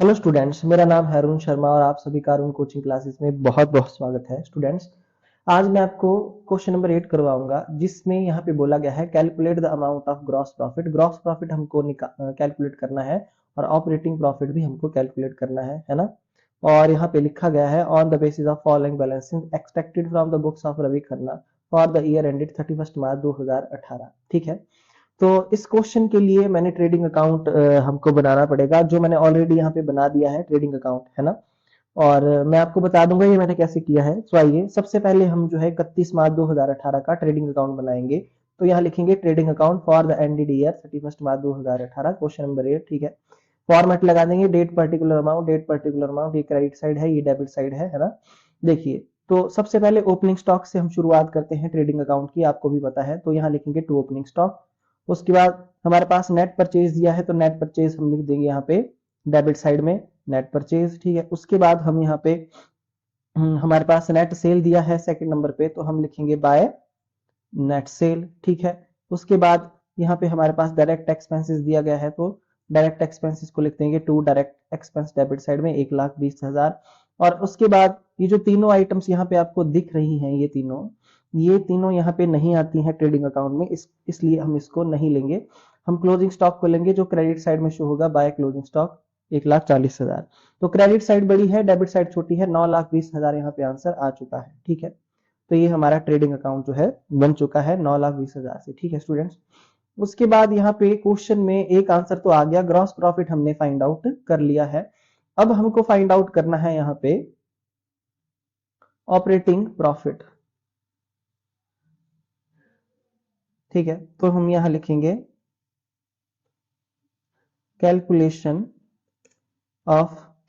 Hello students, मेरा नाम है अरुण शर्मा और आप सभी का अरुण कोचिंग क्लासेस में बहुत बहुत स्वागत है। स्टूडेंट्स, आज मैं आपको क्वेश्चन नंबर 8 करवाऊंगा, जिसमें यहाँ पे बोला गया है calculate the amount of gross profit. Gross profit हमको कैलकुलेट करना है और ऑपरेटिंग प्रॉफिट भी हमको कैलकुलेट करना है ना। और यहाँ पे लिखा गया है on the basis of following balancing expected from the books of Ravi Khanna for the year ended 31 March 2018। ठीक है, तो इस क्वेश्चन के लिए मैंने ट्रेडिंग अकाउंट हमको बनाना पड़ेगा, जो मैंने ऑलरेडी यहाँ पे बना दिया है ट्रेडिंग अकाउंट, है ना। और मैं आपको बता दूंगा ये मैंने कैसे किया है। तो आइए सबसे पहले हम जो है 31 मार्च 2018 का ट्रेडिंग अकाउंट बनाएंगे। तो यहाँ लिखेंगे trading account for the ended year 31 March 2018, question number 8। ठीक है, फॉर्मेट लगा देंगे, date particular amount, date particular amount, ये क्रेडिट साइड है, ये डेबिट साइड है ना। देखिए, तो सबसे पहले ओपनिंग स्टॉक से हम शुरुआत करते हैं ट्रेडिंग अकाउंट की, आपको भी पता है। तो यहाँ लिखेंगे टू ओपनिंग स्टॉक। उसके बाद हमारे पास नेट परचेज दिया है, तो नेट परचेज हम लिख देंगे यहाँ पे डेबिट साइड में, नेट परचेज। ठीक है, उसके बाद हम यहाँ पे हमारे पास नेट सेल दिया है सेकंड नंबर पे, तो हम लिखेंगे बाय नेट सेल। ठीक है, उसके बाद यहाँ पे हमारे पास डायरेक्ट एक्सपेंसेस दिया गया है, तो डायरेक्ट एक्सपेंसेस को लिख देंगे to direct expense debit side में 1,20,000। और उसके बाद ये जो तीनों आइटम्स यहाँ पे आपको दिख रही हैं, ये तीनों यहाँ पे नहीं आती हैं ट्रेडिंग अकाउंट में, इसलिए हम इसको नहीं लेंगे। हम क्लोजिंग स्टॉक को लेंगे, जो क्रेडिट साइड में शो होगा बाय क्लोजिंग स्टॉक 1,40,000। तो क्रेडिट साइड बड़ी है, डेबिट साइड छोटी है, 9,20,000 यहाँ पे आंसर आ चुका है। ठीक है, तो ये हमारा ट्रेडिंग अकाउंट जो है बन चुका है 9,20,000 से। ठीक है स्टूडेंट्स, उसके बाद यहाँ पे क्वेश्चन में एक आंसर तो आ गया, ग्रॉस प्रॉफिट हमने फाइंड आउट कर लिया है। अब हमको फाइंड आउट करना है यहाँ पे ऑपरेटिंग प्रॉफिट। ठीक है, तो हम यहाँ लिखेंगे calculation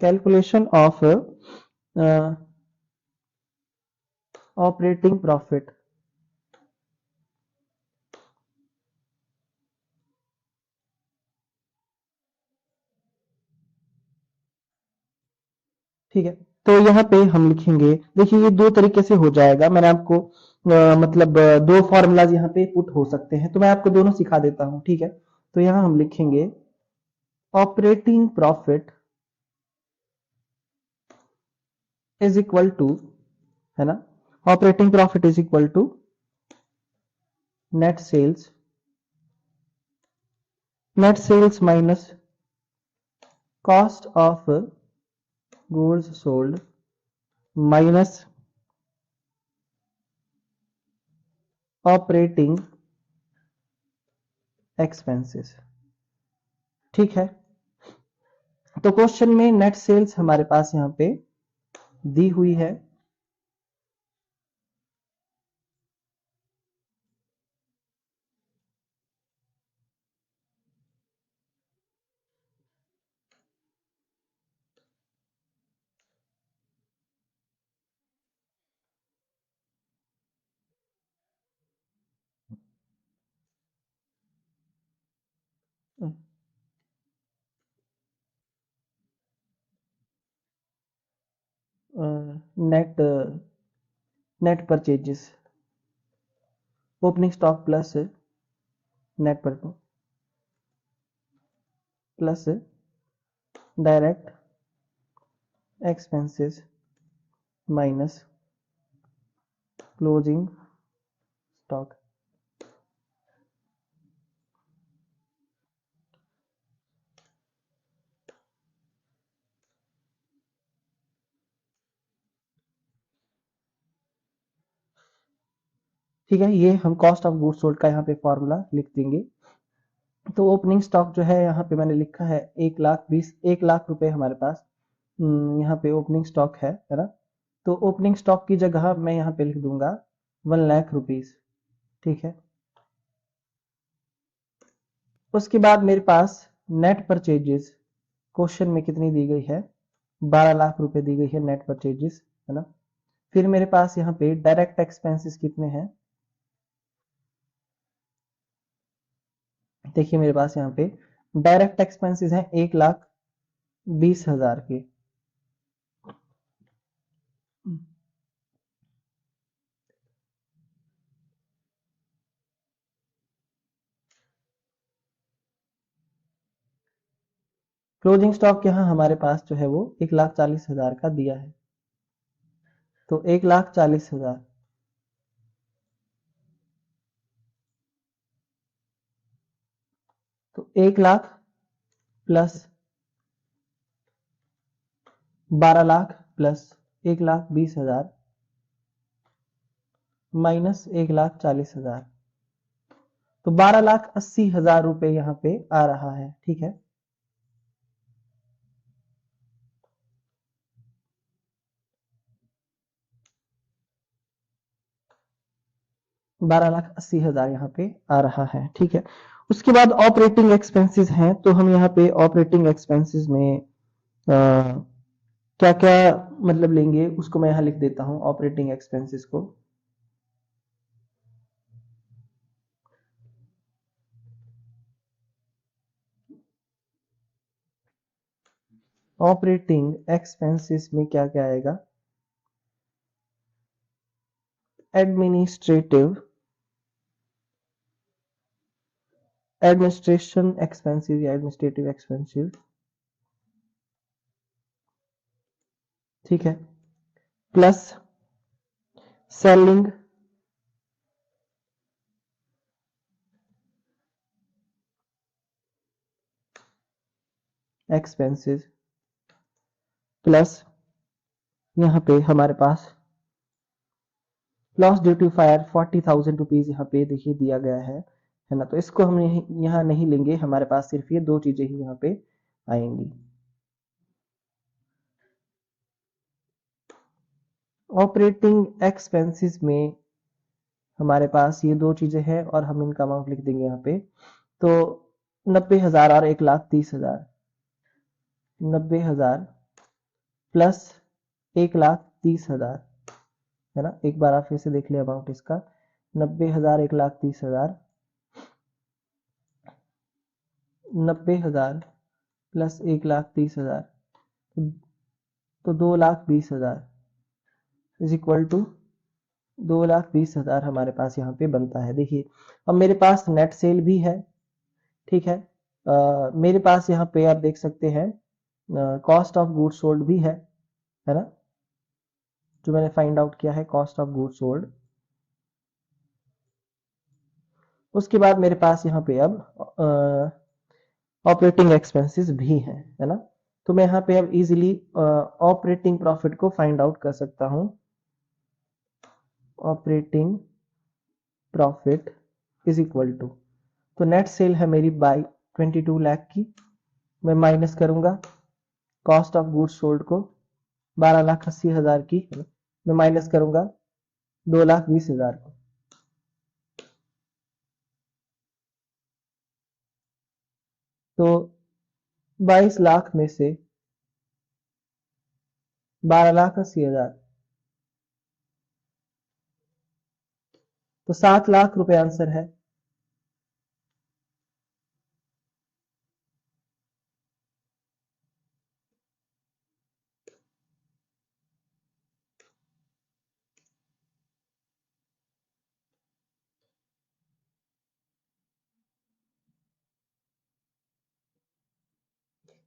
calculation of operating profit. ठीक है, तो यहाँ पे हम लिखेंगे, देखिए ये दो तरीके से हो जाएगा। मैंने आपको मतलब दो फॉर्मूलाज यहाँ पे पुट हो सकते हैं, तो मैं आपको दोनों सिखा देता हूँ। ठीक है, तो यहाँ हम लिखेंगे operating profit is equal to, है ना, operating profit is equal to net sales, net sales minus cost of goods sold minus operating expenses. ठीक है, तो क्वेश्चन में नेट सेल्स हमारे पास यहाँ पे दी हुई है, net net purchases, opening stock plus net पर plus direct expenses minus closing stock. ठीक है, ये हम कॉस्ट ऑफ गुड्स सोल्ड का यहाँ पे फॉर्मूला लिख देंगे। तो ओपनिंग स्टॉक जो है यहाँ पे मैंने लिखा है 1,20,000 रुपए हमारे पास यहाँ पे ओपनिंग स्टॉक है ना। तो ओपनिंग स्टॉक की जगह मैं यहाँ पे लिख दूंगा 1,00,000 रुपीज। ठीक है, उसके बाद मेरे पास नेट परचेजेस क्वेश्चन में कितनी दी गई है, 12,00,000 रुपए दी गई है नेट परचेजेस, है ना। फिर मेरे पास यहाँ पे डायरेक्ट एक्सपेंसेस कितने हैं, देखिए मेरे पास यहाँ पे डायरेक्ट एक्सपेंसेस हैं 1,20,000 के। क्लोजिंग स्टॉक यहाँ हमारे पास जो है वो 1,40,000 का दिया है, तो 1,40,000 तो 1,00,000 प्लस 12,00,000 प्लस 1,20,000 माइनस 1,40,000, तो 12,80,000 रुपए यहाँ पे आ रहा है। ठीक है, बारह लाख अस्सी हजार यहाँ पे आ रहा है। ठीक है, उसके बाद ऑपरेटिंग एक्सपेंसेस हैं, तो हम यहाँ पे ऑपरेटिंग एक्सपेंसेस में क्या क्या मतलब लेंगे उसको मैं यहाँ लिख देता हूँ ऑपरेटिंग एक्सपेंसेस को। ऑपरेटिंग एक्सपेंसेस में क्या क्या आएगा, एडमिनिस्ट्रेटिव एडमिनिस्ट्रेशन एक्सपेंसेस या एडमिनिस्ट्रेटिव एक्सपेंसेस। ठीक है, प्लस सेलिंग एक्सपेंसेस, प्लस यहाँ पे हमारे पास loss due to fire 40,000 rupees यहाँ पे देखिए दिया गया है ना, तो इसको हम यहाँ नहीं लेंगे, हमारे पास सिर्फ ये दो चीजें ही यहाँ पे आएंगी। ऑपरेटिंग एक्सपेंसेस में हमारे पास ये दो चीजें हैं और हम इनका अमाउंट लिख देंगे यहाँ पे, तो 90,000 और 1,30,000, 90,000 प्लस 1,30,000 है ना। एक बार आप फिर से देख ले अमाउंट इसका, 90,000 1,30,000, 90,000 प्लस 1,30,000, तो 2,20,000 इज इक्वल टू 2,20,000 हमारे पास यहाँ पे बनता है। देखिए अब मेरे पास नेट सेल भी है। ठीक है, मेरे पास यहाँ पे आप देख सकते हैं कॉस्ट ऑफ गुड्स सोल्ड भी है ना, जो मैंने फाइंड आउट किया है कॉस्ट ऑफ गुड्स सोल्ड। उसके बाद मेरे पास यहाँ पे अब ऑपरेटिंग एक्सपेंसेस भी है ना, तो मैं यहाँ पे अब इजीली ऑपरेटिंग प्रॉफिट को फाइंड आउट कर सकता हूँ। Operating profit is equal to, तो नेट सेल है मेरी बाई 22 लाख की, मैं माइनस करूंगा कॉस्ट ऑफ गुड्स सोल्ड को 12,80,000 की, मैं माइनस करूंगा 2,20,000 को, तो 22 लाख में से 12,80,000, तो 7 लाख रुपए आंसर है।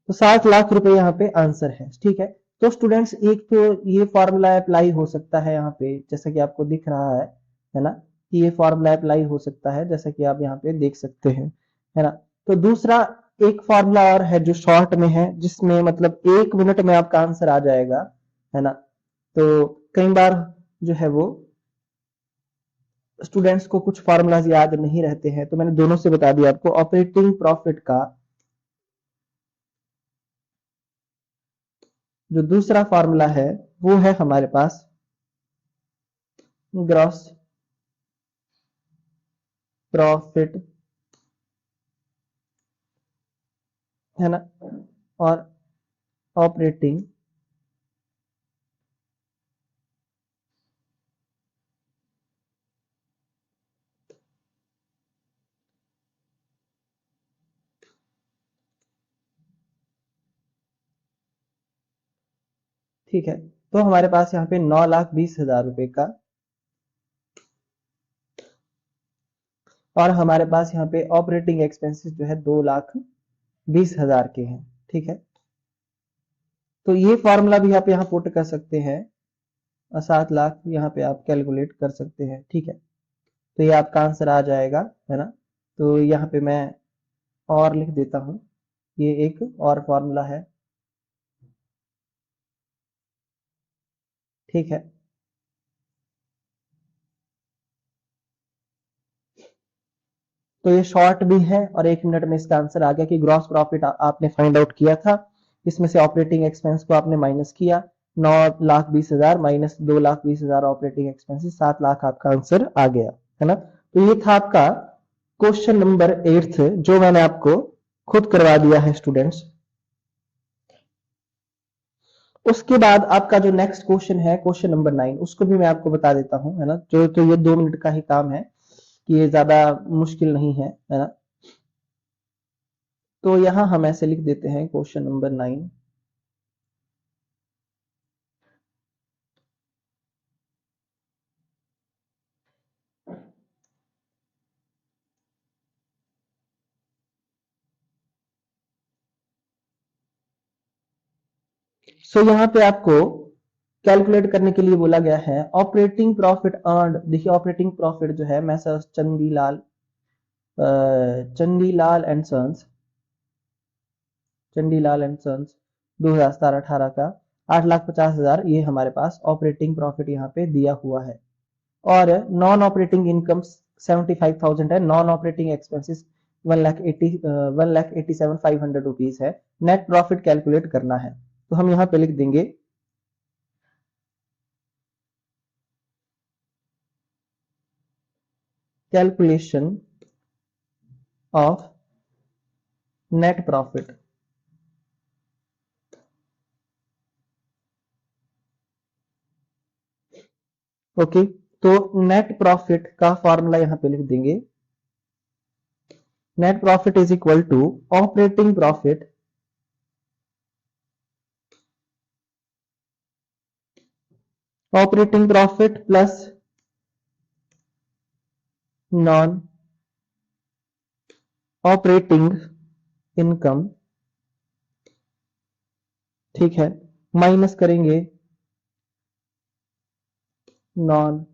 तो 7 लाख रुपए यहाँ पे आंसर है। ठीक है, तो स्टूडेंट्स एक तो ये फॉर्मूला अप्लाई हो सकता है यहाँ पे, जैसा कि आपको दिख रहा है ना, कि ये फॉर्मूला अप्लाई हो सकता है जैसा कि आप यहाँ पे देख सकते हैं, है ना। तो दूसरा एक फॉर्मूला और है जो शॉर्ट में है, जिसमें मतलब 1 मिनट में आपका आंसर आ जाएगा, है ना। तो कई बार जो है वो स्टूडेंट्स को कुछ फॉर्मूलाज याद नहीं रहते हैं, तो मैंने दोनों से बता दिया आपको। ऑपरेटिंग प्रॉफिट का जो दूसरा फॉर्मूला है वो है हमारे पास ग्रॉस प्रॉफिट, है ना, और ऑपरेटिंग ठीक है, तो हमारे पास यहाँ पे 9,20,000 रुपए का, और हमारे पास यहाँ पे ऑपरेटिंग एक्सपेंसेस जो है 2,20,000 के हैं। ठीक है, तो ये फॉर्मूला भी आप यहाँ पुट कर सकते हैं, 7 लाख यहाँ पे आप कैलकुलेट कर सकते हैं। ठीक है, तो ये आपका आंसर आ जाएगा, है ना। तो यहाँ पे मैं और लिख देता हूं, ये एक और फॉर्मूला है। ठीक है, तो ये शॉर्ट भी है और 1 मिनट में इसका आंसर आ गया कि ग्रॉस प्रॉफिट आपने फाइंड आउट किया था, इसमें से ऑपरेटिंग एक्सपेंस को आपने माइनस किया, 9,20,000 माइनस 2,20,000 ऑपरेटिंग एक्सपेंसेस, 7 लाख आपका आंसर आ गया, है ना। तो ये था आपका क्वेश्चन नंबर 8 जो मैंने आपको खुद करवा दिया है स्टूडेंट्स। उसके बाद आपका जो नेक्स्ट क्वेश्चन है क्वेश्चन नंबर 9, उसको भी मैं आपको बता देता हूं, है ना। जो तो ये 2 मिनट का ही काम है, कि ये ज्यादा मुश्किल नहीं है ना। तो यहां हम ऐसे लिख देते हैं क्वेश्चन नंबर 9। सो यहाँ पे आपको कैलकुलेट करने के लिए बोला गया है ऑपरेटिंग प्रॉफिट अर्न्ड। देखिए ऑपरेटिंग प्रॉफिट जो है messrs Chandilal and sons, Chandilal and sons 2017-18 का 8,50,000 ये हमारे पास ऑपरेटिंग प्रॉफिट यहाँ पे दिया हुआ है। और नॉन ऑपरेटिंग इनकम 75,000 है, नॉन ऑपरेटिंग एक्सपेंसेस 1,87,500 रुपीज है। नेट प्रॉफिट कैलकुलेट करना है, तो हम यहाँ पे लिख देंगे calculation of net profit. Okay, तो नेट प्रॉफिट का फॉर्मूला यहां पे लिख देंगे, net profit is equal to operating profit plus non operating income. ठीक है, माइनस करेंगे नॉन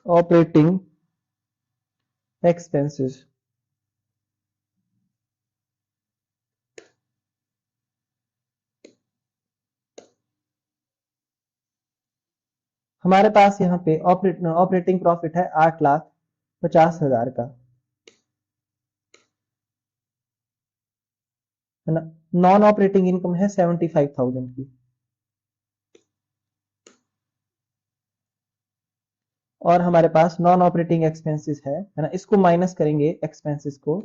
ऑपरेटिंग एक्सपेंसेस। हमारे पास यहाँ पे ऑपरेटिंग प्रॉफिट है 8,50,000 का, है ना। नॉन ऑपरेटिंग इनकम है 75,000 की, और हमारे पास नॉन ऑपरेटिंग एक्सपेंसेस है ना। इसको माइनस करेंगे एक्सपेंसेस को।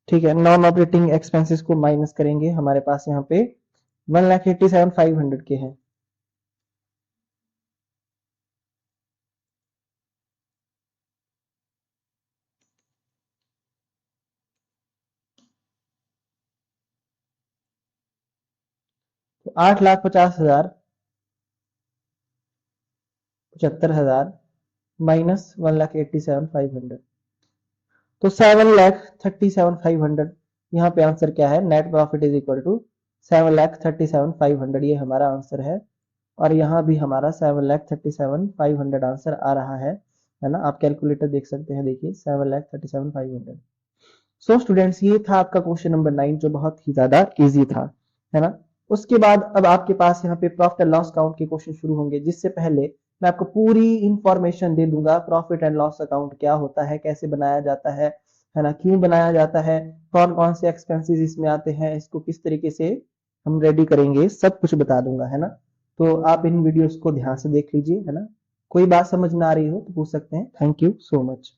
ठीक है, नॉन ऑपरेटिंग एक्सपेंसेस को माइनस करेंगे, हमारे पास यहाँ पे 1,87,500 के हैं। तो 8,50,000 75,000 माइनस 1,87,500, तो 7,37,500। यहाँ पे आंसर क्या है, net profit is equal to 7,37,500, ये हमारा आंसर है। और यहाँ भी हमारा 7,37,500 आंसर आ रहा है ना। आप कैलकुलेटर देख सकते हैं, देखिए 7,37,500। सो स्टूडेंट्स, ये था आपका क्वेश्चन नंबर 9 जो बहुत ही ज्यादा इजी था, है ना। उसके बाद अब आपके पास यहाँ पे प्रॉफिट एंड लॉस अकाउंट के क्वेश्चन शुरू होंगे, जिससे पहले मैं आपको पूरी इंफॉर्मेशन दे दूंगा प्रॉफिट एंड लॉस अकाउंट क्या होता है, कैसे बनाया जाता है ना, क्यों बनाया जाता है, कौन कौन से एक्सपेंसेस इसमें आते हैं, इसको किस तरीके से हम रेडी करेंगे, सब कुछ बता दूंगा, है ना। तो आप इन वीडियोस को ध्यान से देख लीजिए, है ना। कोई बात समझ ना आ रही हो तो पूछ सकते हैं। Thank you so much.